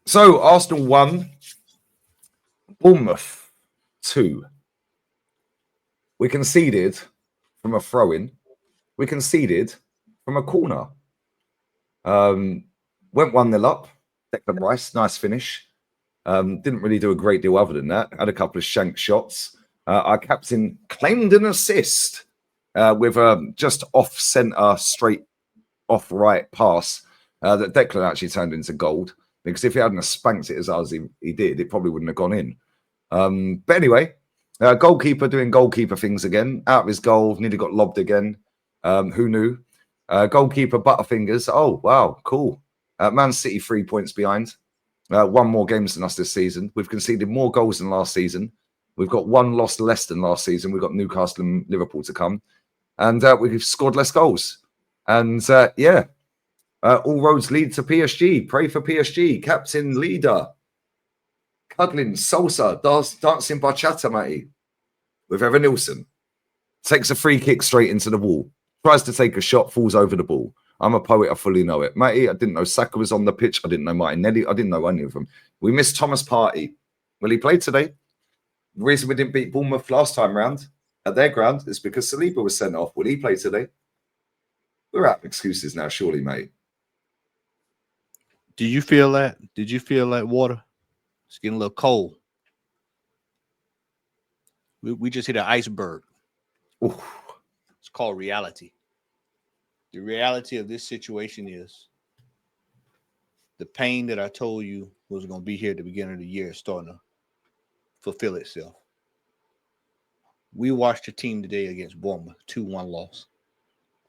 So Arsenal 1, Bournemouth 2. We conceded from a throw-in. We conceded from a corner. Went 1-0 up. Declan Rice, nice finish. Didn't really do a great deal other than that. Had a couple of shank shots. Our captain claimed an assist with a just off-centre, straight off-right pass that Declan actually turned into gold. Because if he hadn't spanked it as hard as he did, it probably wouldn't have gone in. But anyway, goalkeeper doing goalkeeper things again. Out of his goal, nearly got lobbed again. Who knew? Goalkeeper Butterfingers. Oh, wow, cool. Man City 3 points behind. One more games than us this season. We've conceded more goals than last season. We've got one loss less than last season. We've got Newcastle and Liverpool to come. And we've scored less goals. And all roads lead to PSG. Pray for PSG. Captain, leader. Cuddling, salsa, dancing bachata, matey. With Evan Nilsson. Takes a free kick straight into the wall. Tries to take a shot, falls over the ball. I'm a poet, I fully know it. Matey, I didn't know Saka was on the pitch. I didn't know Martinelli. I didn't know any of them. We missed Thomas Partey. Will he play today? The reason we didn't beat Bournemouth last time round at their ground is because Saliba was sent off. Will he play today? We're out of excuses now, surely, mate. Do you feel that? Did you feel that water? It's getting a little cold. We just hit an iceberg. Ooh. It's called reality. The reality of this situation is the pain that I told you was going to be here at the beginning of the year is starting to fulfill itself. We watched a team today against Bournemouth, 2-1 loss.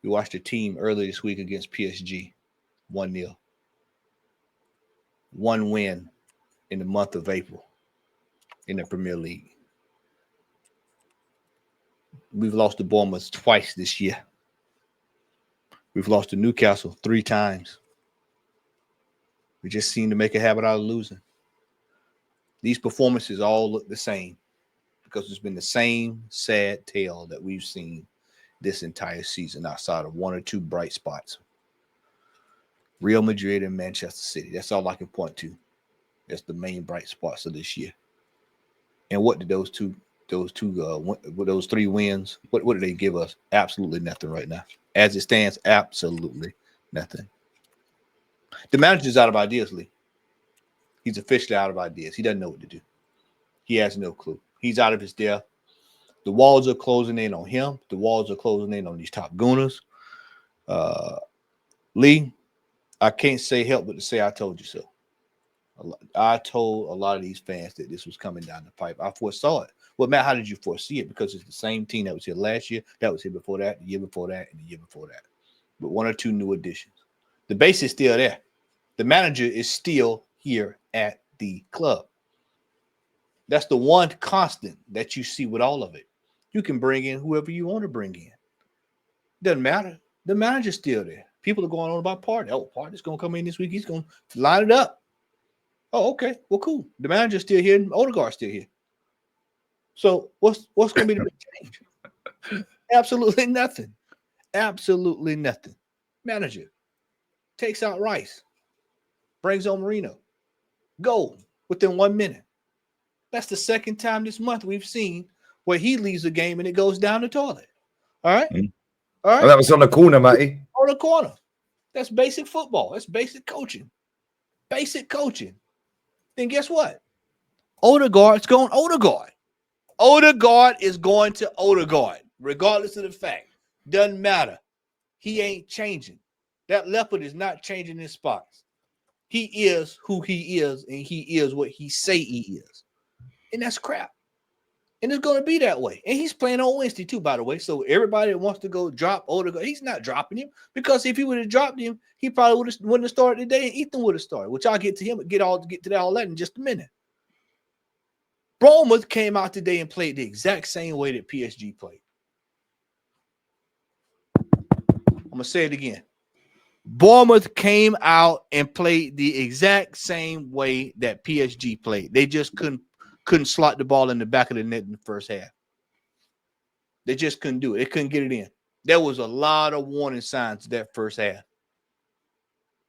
We watched a team earlier this week against PSG, 1-0. One win in the month of April in the Premier League. We've lost to Bournemouth twice this year. We've lost to Newcastle 3 times. We just seem to make a habit out of losing. These performances all look the same because it's been the same sad tale that we've seen this entire season outside of 1 or 2 bright spots. Real Madrid and Manchester City. That's all I can point to. That's the main bright spots of this year. And what did those 3 wins, what did they give us? Absolutely nothing right now. As it stands, absolutely nothing. The manager's out of ideas, Lee. He's officially out of ideas. He doesn't know what to do. He has no clue. He's out of his depth. The walls are closing in on him. The walls are closing in on these top gooners. Lee, I can't say help but to say I told you so. I told a lot of these fans that this was coming down the pipe. I foresaw it. Well, Matt, how did you foresee it? Because it's the same team that was here last year, that was here before that, the year before that, and the year before that. But 1 or 2 new additions. The base is still there. The manager is still here at the club. That's the one constant that you see with all of it. You can bring in whoever you want to bring in. Doesn't matter. The manager's still there. People are going on about Partey. Oh, Partey's going to come in this week. He's going to line it up. Oh, okay. Well, cool. The manager's still here and Odegaard's still here. So what's going to be the big change? Absolutely nothing. Absolutely nothing. Manager takes out Rice, brings on Marino. Goal within 1 minute. That's the second time this month we've seen where he leaves the game and it goes down the toilet. All right? All right? Oh, that was on the corner, matey. On the corner. That's basic football. That's basic coaching. Basic coaching. Then guess what? Odegaard's going Odegaard. Odegaard is going to Odegaard, regardless of the fact. Doesn't matter. He ain't changing. That leopard is not changing his spots. He is who he is, and he is what he say he is. And that's crap. And it's going to be that way. And he's playing on Wednesday too, by the way. So everybody that wants to go drop Odegaard, he's not dropping him, because if he would have dropped him, he probably wouldn't have started today, and Ethan would have started, which I'll get to him, get to all that in just a minute. Bournemouth came out today and played the exact same way that PSG played. I'm going to say it again. Bournemouth came out and played the exact same way that PSG played. They just couldn't slot the ball in the back of the net in the first half. They just couldn't do it. They couldn't get it in. There was a lot of warning signs that first half.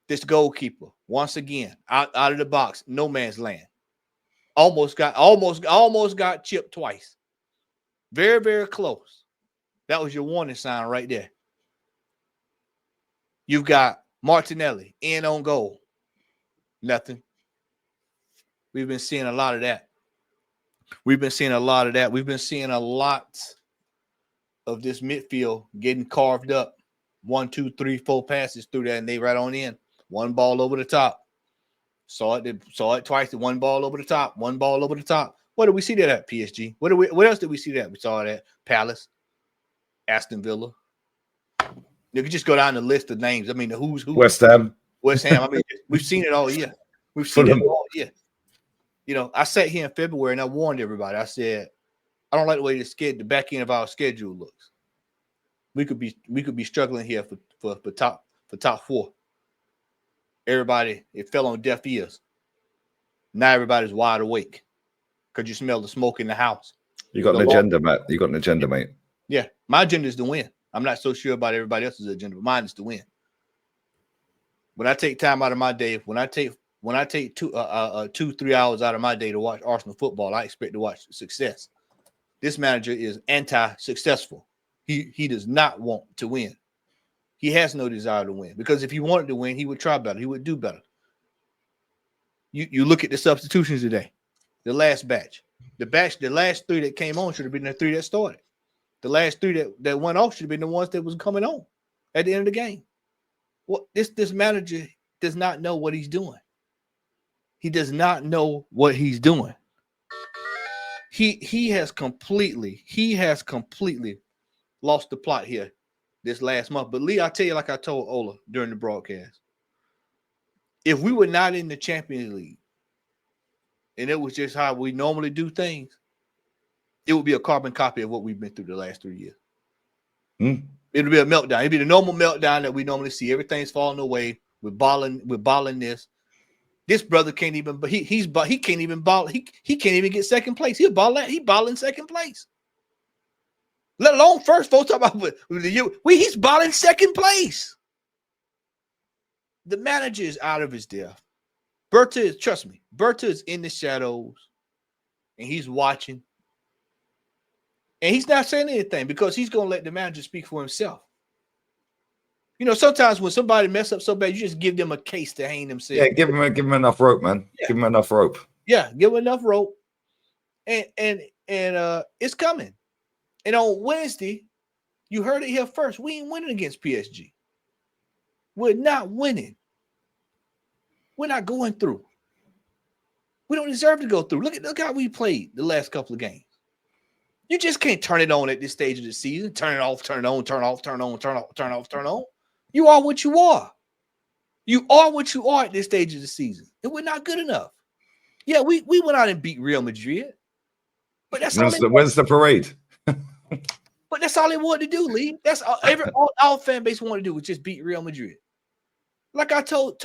This goalkeeper, once again, out of the box, no man's land. Almost got chipped twice. Very, very close. That was your warning sign right there. You've got Martinelli in on goal. Nothing. We've been seeing a lot of that. We've been seeing a lot of this midfield getting carved up. 1, 2, 3, 4 passes through there, and they right on in. One ball over the top. Saw it twice. One ball over the top. One ball over the top. What did we see that at PSG? What else did we see that? We saw that Palace, Aston Villa. You can just go down the list of names. I mean, the who's who. West Ham. I mean, we've seen it all year. We've seen it all year. You know, I sat here in February and I warned everybody. I said, I don't like the way the back end of our schedule looks. We could be struggling here for top 4. Everybody, it fell on deaf ears. Now everybody's wide awake because you smell the smoke in the house. You got an agenda, Matt. You got an agenda, mate. Yeah, my agenda is to win. I'm not so sure about everybody else's agenda, but mine is to win. When I take time out of my day, when I take 2-3 hours out of my day to watch Arsenal football, I expect to watch success. This manager is anti-successful. He does not want to win. He has no desire to win, because if he wanted to win, he would try better. He would do better. You look at the substitutions today, the last batch. The last 3 that came on should have been the 3 that started. The last 3 that went off should have been the ones that was coming on at the end of the game. Well, this manager does not know what he's doing. He does not know what he's doing. He has completely lost the plot here this last month. But Lee, I tell you, like I told Ola during the broadcast, if we were not in the Champions League and it was just how we normally do things, it would be a carbon copy of what we've been through the last 3 years. It would be a meltdown. It'd be the normal meltdown that we normally see. Everything's falling away. We're balling this. This brother can't even, but he can't even ball. He can't even get second place. He balling second place. Let alone first. Folks talk about he's balling second place. The manager is out of his depth. Trust me, Berta is in the shadows and he's watching. And he's not saying anything because he's going to let the manager speak for himself. You know, sometimes when somebody mess up so bad, you just give them a case to hang themselves. Yeah, give him enough rope, man. Yeah. Give him enough rope. Yeah, give him enough rope. And it's coming. And on Wednesday, you heard it here first. We ain't winning against PSG. We're not winning. We're not going through. We don't deserve to go through. Look how we played the last couple of games. You just can't turn it on at this stage of the season. Turn it off, turn it on, turn off, turn on, turn off, turn off, turn on. You are what you are. You are what you are at this stage of the season. And we're not good enough. Yeah, we went out and beat Real Madrid. But that's when's the parade? But that's all they wanted to do, Lee. That's all our fan base wanted to do was just beat Real Madrid. Like I've told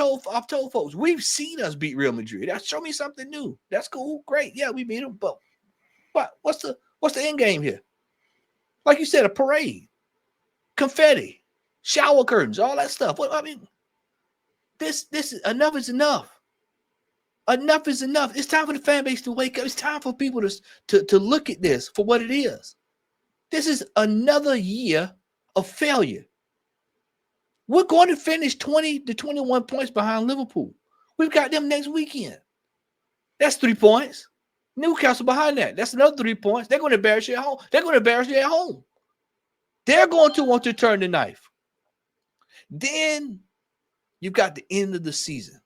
folks, we've seen us beat Real Madrid. Show me something new. That's cool, great. Yeah, we beat them. But what's the end game here? Like you said, a parade, confetti, shower curtains, all that stuff. This is enough is enough. Enough is enough. It's time for the fan base to wake up. It's time for people to look at this for what it is. This is another year of failure. We're going to finish 20 to 21 points behind Liverpool. We've got them next weekend. That's 3 points. Newcastle behind that. That's another 3 points. They're going to embarrass you at home. They're going to embarrass you at home. They're going to want to turn the knife. Then you've got the end of the season.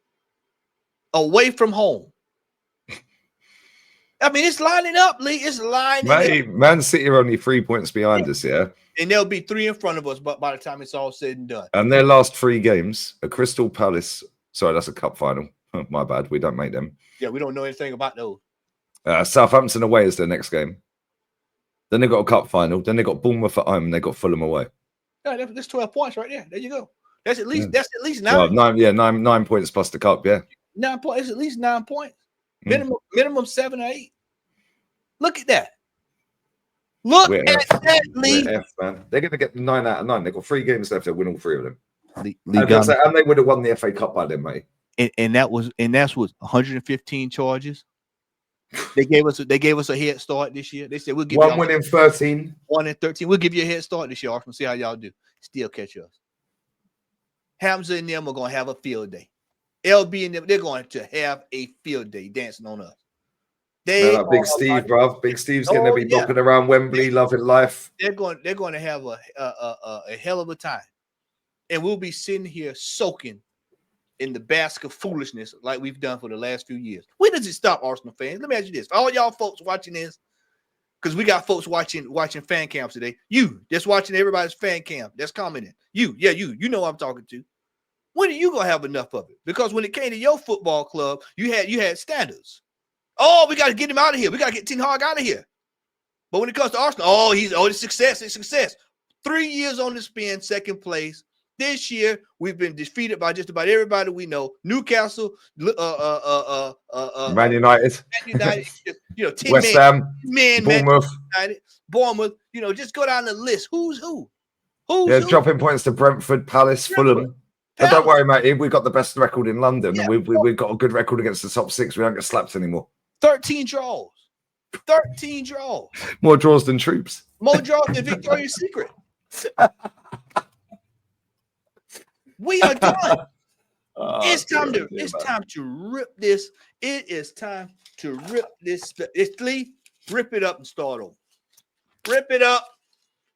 Away from home. I mean, it's lining up, Lee. It's lining up. Man City are only 3 points behind us, yeah? And they'll be 3 in front of us by the time it's all said and done. And their last 3 games, a Crystal Palace. Sorry, that's a cup final. My bad. We don't make them. Yeah, we don't know anything about those. Southampton away is their next game. Then they got a cup final. Then they got Bournemouth at home and they got Fulham away. Yeah, that's 12 points right there. There you go. That's at least 9. Well, 9 points plus the cup, yeah. 9 points. It's at least 9 points. Minimum 7 or 8. Look at that. Look at that, Lee. F, man. They're going to get 9 out of 9. They've got 3 games left. They'll win all 3 of them. And they would have won the FA Cup by then, mate. And that's what 115 charges. They gave us a head start this year. They said we'll give you 1 win in 13. 1 in 13. We'll give you a head start this year, Arsenal. See how y'all do. Still catch us. Hamza and them are gonna have a field day. LB and them, they're going to have a field day dancing on us. Big Steve, bruv. Big Steve's gonna be bopping around Wembley, loving life. They're going to have a hell of a time, and we'll be sitting here soaking in the bask of foolishness like we've done for the last few years. When does it stop, Arsenal fans? Let me ask you this: for all y'all folks watching this, because we got folks watching fan camps today. You just watching everybody's fan camp that's commenting. You know what I'm talking to. When are you gonna have enough of it? Because when it came to your football club, you had standards. Oh, we got to get him out of here. We got to get Ten Hag out of here. But when it comes to Arsenal, it's success. 3 years on the spin, second place. This year, we've been defeated by just about everybody we know. Newcastle, Man United, West Ham, Bournemouth. Bournemouth. Just go down the list. Who's who? Dropping points to Brentford, Palace, Fulham. But don't worry, mate. We've got the best record in London, and we've got a good record against the top 6. We don't get slapped anymore. 13 draws. 13 draws. More draws than troops. More draws than Victoria's Secret. We are done. It's time to rip this. It is time to rip this. It's Lee. Rip it up and start over. Rip it up.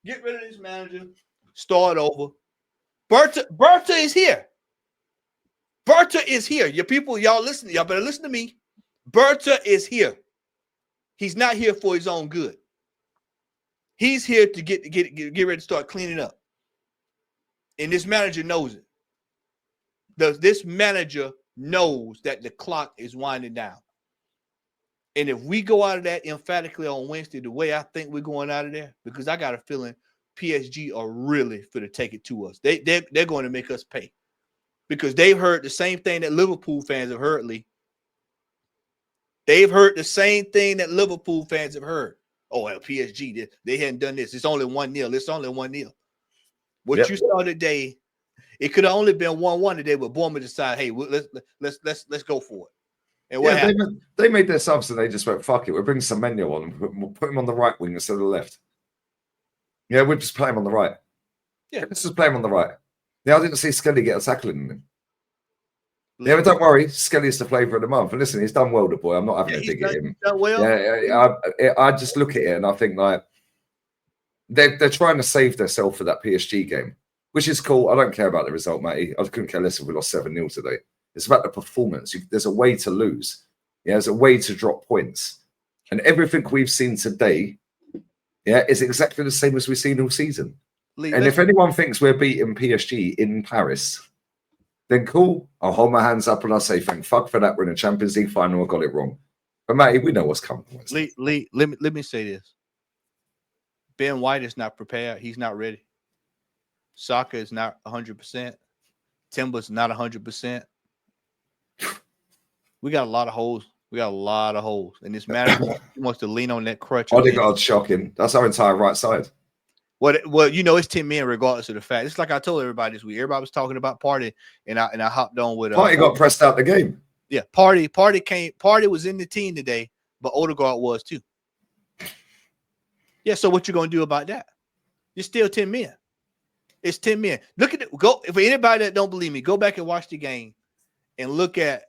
Get rid of this manager. Start over. Berta is here. Berta is here. Your people, y'all listen. Y'all better listen to me. Berta is here. He's not here for his own good. He's here to get ready to start cleaning up. And this manager knows it. This manager knows that the clock is winding down. And if we go out of that emphatically on Wednesday, the way I think we're going out of there, because I got a feeling PSG are really for to take it to us. They're going to make us pay. Because they've heard the same thing that Liverpool fans have heard, Lee. They've heard the same thing that Liverpool fans have heard. Oh, well, PSG, they hadn't done this. It's only 1-0. It's only 1-0. What you saw today, it could have only been 1-1 today, but Bournemouth decided, hey, let's go for it. And what happened? They made their subs and they just went, fuck it. We'll bring Semenyo on and put him on the right wing instead of the left. Yeah, we'll just play him on the right. Yeah, let's just play him on the right. Yeah, I didn't see Skelly get a tackling in him. Yeah, but don't worry, Skelly's the flavour of the month. And listen, he's done well, the boy. I'm not having a dig at him. Done well. I just look at it and I think like they're trying to save themselves for that PSG game, which is cool. I don't care about the result, Matty. I couldn't care less if we lost 7-0 today. It's about the performance. There's a way to lose. Yeah, there's a way to drop points. And everything we've seen today, is exactly the same as we've seen all season. Lee, and if anyone thinks we're beating PSG in Paris, then cool. I'll hold my hands up and I'll say thank fuck for that. We're in a Champions League final. I got it wrong. But Matty, we know what's coming. Lee, let me say this. Ben White is not prepared. He's not ready. Saka is not 100%. Timber's not 100%. We got a lot of holes. And this manager wants to lean on that crutch. Odegaard's shocking. That's our entire right side. Well, it's 10 men regardless of the fact. It's like I told everybody this week. Everybody was talking about Partey, and I hopped on with Partey got pressed out the game. Yeah, Partey was in the team today, but Odegaard was too. Yeah, so what you gonna do about that? You're still 10 men. It's 10 men. Look at it. Go for anybody that don't believe me. Go back and watch the game, and look at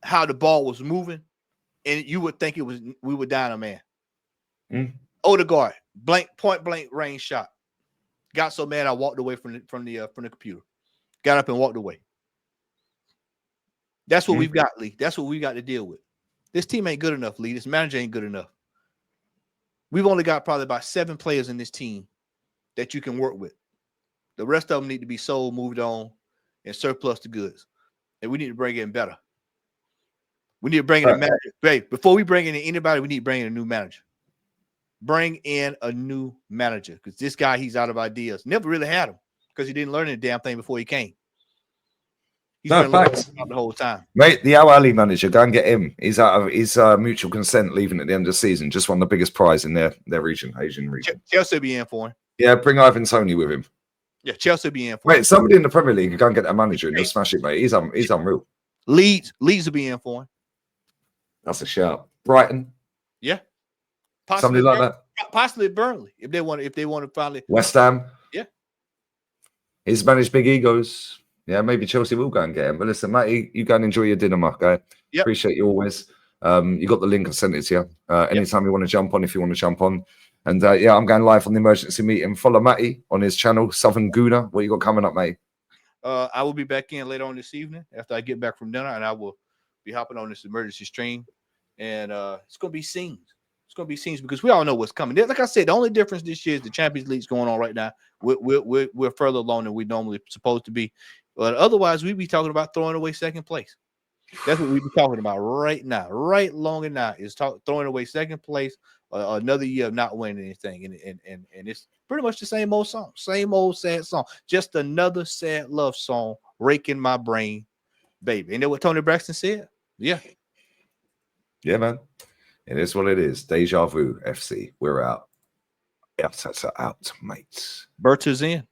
how the ball was moving, and you would think we were down a man. Odegaard, point blank range shot. Got so mad I walked away from the computer. Got up and walked away. That's what we've got, Lee. That's what we got to deal with. This team ain't good enough, Lee. This manager ain't good enough. We've only got probably about 7 players in this team that you can work with. The rest of them need to be sold, moved on, and surplus to goods. And we need to bring in better. We need to bring in a manager. Hey, before we bring in anybody, we need to bring in a new manager. Bring in a new manager, because this guy, he's out of ideas. Never really had him because he didn't learn any damn thing before he came. He's been facts. the whole time. Mate, the Al Ali manager, go and get him. He's out of his mutual consent leaving at the end of the season. Just won the biggest prize in their region, Asian region. Chelsea be in for him. Yeah, bring Ivan Toney with him. Yeah, Chelsea be in for him. Wait, somebody in the Premier League can go and get that manager and he'll smash it, mate. He's unreal. Leeds will be in for him. That's a shout. Brighton. Yeah. Somebody like that. Possibly Burnley if they want to finally. West Ham. Yeah. He's managed big egos. Yeah, maybe Chelsea will go and get him. But listen, Matty, you go and enjoy your dinner, my guy. Yep. Appreciate you always. You got the link. I sent it to you. Anytime you want to jump on, if you want to jump on. And yeah, I'm going live on the emergency meeting. Follow Matty on his channel, Southern Gooner. What you got coming up, mate? I will be back in later on this evening after I get back from dinner, and I will be hopping on this emergency stream. And it's going to be scenes. It's going to be scenes because we all know what's coming. Like I said, the only difference this year is the Champions League's going on right now. We're further along than we normally supposed to be. But otherwise, we'd be talking about throwing away second place. That's what we'd be talking about right now. Right long and now is throwing away second place, another year of not winning anything. And it's pretty much the same old song, same old sad song. Just another sad love song raking my brain, baby. Ain't that what Tony Braxton said? Yeah. Yeah, man. It is what it is. Deja vu, FC. We're out. Out, mates. Berta's in.